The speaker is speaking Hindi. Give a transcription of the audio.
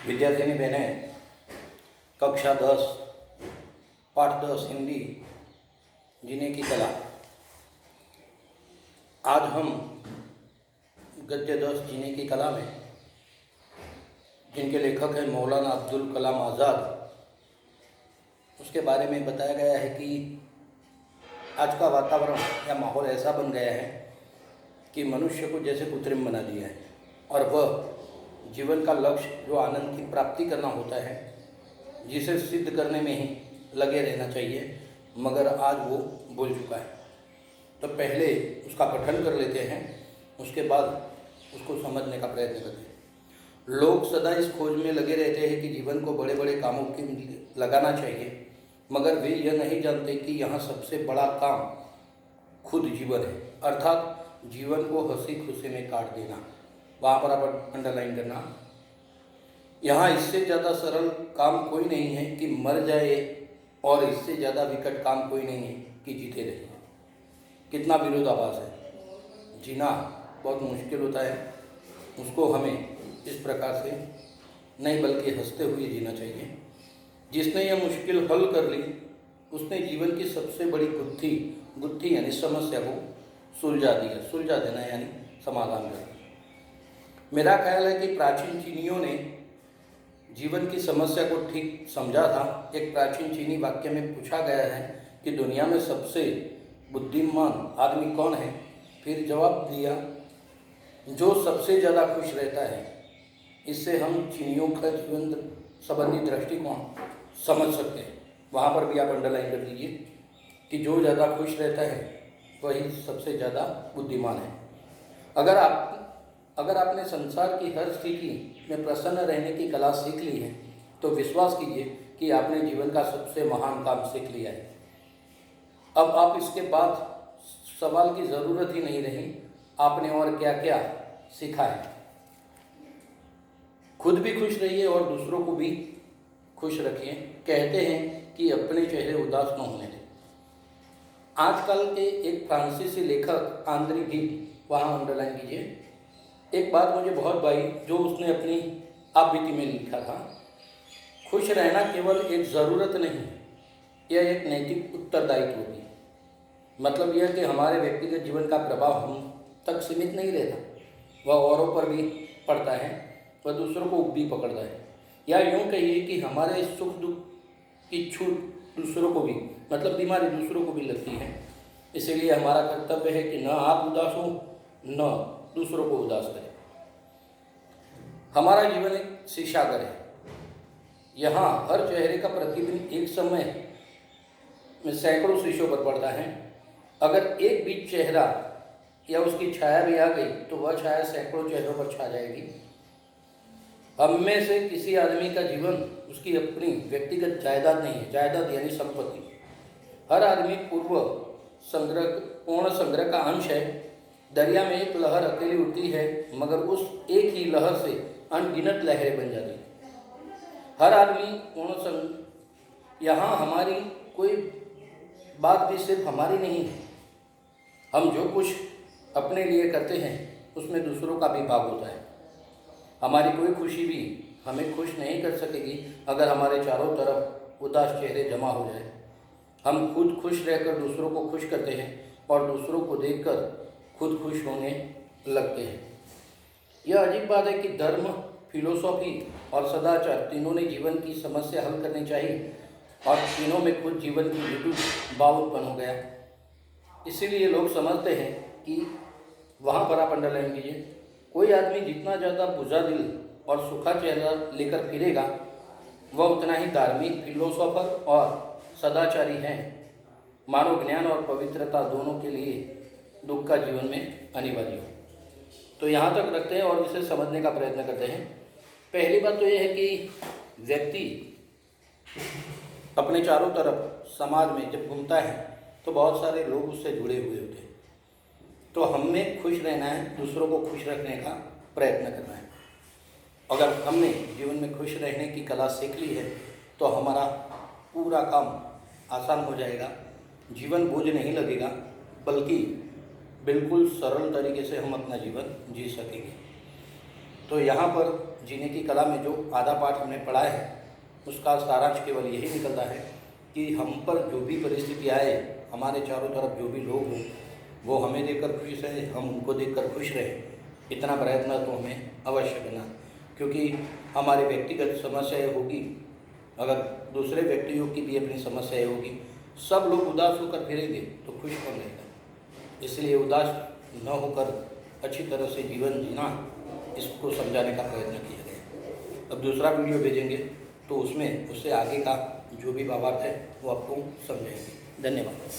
विद्यार्थिनी बहनें, कक्षा 10 पाठ 10 हिंदी जीने की कला। आज हम गद्य 10 जीने की कला में, जिनके लेखक हैं मौलाना अब्दुल कलाम आज़ाद, उसके बारे में बताया गया है कि आज का वातावरण या माहौल ऐसा बन गया है कि मनुष्य को जैसे कृत्रिम बना दिया है और वह जीवन का लक्ष्य जो आनंद की प्राप्ति करना होता है, जिसे सिद्ध करने में ही लगे रहना चाहिए, मगर आज वो भूल चुका है। तो पहले उसका पठन कर लेते हैं, उसके बाद उसको समझने का प्रयत्न करते हैं। लोग सदा इस खोज में लगे रहते हैं कि जीवन को बड़े बड़े कामों के लगाना चाहिए, मगर वे यह नहीं जानते कि यहाँ सबसे बड़ा काम खुद जीवन है, अर्थात जीवन को हंसी खुशी में काट देना। वहाँ पर आप अंडरलाइन करना। यहाँ इससे ज़्यादा सरल काम कोई नहीं है कि मर जाए, और इससे ज़्यादा विकट काम कोई नहीं है कि जीते रहे। कितना विरोधाभास है। जीना बहुत मुश्किल होता है, उसको हमें इस प्रकार से नहीं बल्कि हंसते हुए जीना चाहिए। जिसने यह मुश्किल हल कर ली, उसने जीवन की सबसे बड़ी गुत्थी यानी समस्या को सुलझा दिया। सुलझा देना यानी समाधान करना। मेरा ख्याल है कि प्राचीन चीनियों ने जीवन की समस्या को ठीक समझा था। एक प्राचीन चीनी वाक्य में पूछा गया है कि दुनिया में सबसे बुद्धिमान आदमी कौन है? फिर जवाब दिया, जो सबसे ज़्यादा खुश रहता है। इससे हम चीनियों का जीवन संबंधी दृष्टिकोण समझ सकते हैं। वहाँ पर भी आप अंडरलाइन कर दीजिए कि जो ज़्यादा खुश रहता है वही सबसे ज़्यादा बुद्धिमान है। अगर आपने संसार की हर स्थिति में प्रसन्न रहने की कला सीख ली है, तो विश्वास कीजिए कि आपने जीवन का सबसे महान काम सीख लिया है। अब आप इसके बाद सवाल की ज़रूरत ही नहीं रही, आपने और क्या क्या सीखा है। खुद भी खुश रहिए और दूसरों को भी खुश रखिए। कहते हैं कि अपने चेहरे उदास न होने दें। आजकल के एक फ्रांसीसी लेखक आंद्री गील, वहाँ अंडरलाइन कीजिए, एक बात मुझे बहुत भाई जो उसने अपनी आपबीती में लिखा था। खुश रहना केवल एक ज़रूरत नहीं, यह एक नैतिक उत्तरदायित्व भी। मतलब यह कि हमारे व्यक्तिगत जीवन का प्रभाव हम तक सीमित नहीं रहता, वह औरों पर भी पड़ता है, वह दूसरों को भी पकड़ता है। या यूँ कहिए कि हमारे सुख दुख की छूट दूसरों को भी, मतलब बीमारी दूसरों को भी लगती है। इसीलिए हमारा कर्तव्य है कि न आप उदास हो, न दूसरों को उदास करें। हमारा जीवन एक शीशागर है। यहाँ हर चेहरे का प्रतिबिंब एक समय में सैकड़ों शीशों पर पड़ता है। अगर एक भी चेहरा या उसकी छाया भी आ गई, तो वह छाया सैकड़ों चेहरों पर छा जाएगी। हम में से किसी आदमी का जीवन उसकी अपनी व्यक्तिगत जायदाद नहीं है। जायदाद यानी संपत्ति। हर आदमी पूर्ण संग्रह का अंश है। दरिया में एक लहर अकेली उठती है, मगर उस एक ही लहर से अनगिनत लहरें बन जाती हैं। हर आदमी यहाँ हमारी कोई बात भी सिर्फ हमारी नहीं है। हम जो कुछ अपने लिए करते हैं, उसमें दूसरों का भी भाग होता है। हमारी कोई खुशी भी हमें खुश नहीं कर सकेगी अगर हमारे चारों तरफ उदास चेहरे जमा हो जाए। हम खुद खुश रहकर दूसरों को खुश करते हैं और दूसरों को देखकर खुद खुश होने लगते हैं। यह अजीब बात है कि धर्म, फिलोसॉफी और सदाचार तीनों ने जीवन की समस्या हल करनी चाहिए, और तीनों में खुद जीवन की विद्युत भाव उत्पन्न हो गया। इसीलिए लोग समझते हैं कि वहाँ पर आप अंडरलाइन कीजिए, कोई आदमी जितना ज़्यादा बुझा दिल और सूखा चेहरा लेकर फिरेगा, वह उतना ही धार्मिक, फिलोसोफर और सदाचारी हैं। मानव ज्ञान और पवित्रता दोनों के लिए दुख का जीवन में अनिवार्य हो। तो यहाँ तक रखते हैं और इसे समझने का प्रयत्न करते हैं। पहली बात तो यह है कि व्यक्ति अपने चारों तरफ समाज में जब घूमता है, तो बहुत सारे लोग उससे जुड़े हुए होते हैं। तो हमें खुश रहना है, दूसरों को खुश रखने का प्रयत्न करना है। अगर हमने जीवन में खुश रहने की कला सीख ली है, तो हमारा पूरा काम आसान हो जाएगा। जीवन बोझ नहीं लगेगा, बल्कि बिल्कुल सरल तरीके से हम अपना जीवन जी सकेंगे। तो यहाँ पर जीने की कला में जो आधा पाठ हमने पढ़ा है उसका सारांश केवल यही निकलता है कि हम पर जो भी परिस्थिति आए, हमारे चारों तरफ जो भी लोग हों वो हमें देखकर खुश रहे, हम उनको देखकर खुश रहे, इतना प्रयत्न तो हमें अवश्य करना। क्योंकि हमारी व्यक्तिगत समस्याएं होगी, अगर दूसरे व्यक्तियों की भी अपनी समस्याएं होगी, सब लोग उदास होकर फिरेंगे तो खुश कौन रहेगा। इसलिए उदास न होकर अच्छी तरह से जीवन जीना, इसको समझाने का प्रयत्न किया गया। अब दूसरा वीडियो भेजेंगे तो उसमें उससे आगे का जो भी भावार्थ है वो आपको समझाएंगे। धन्यवाद।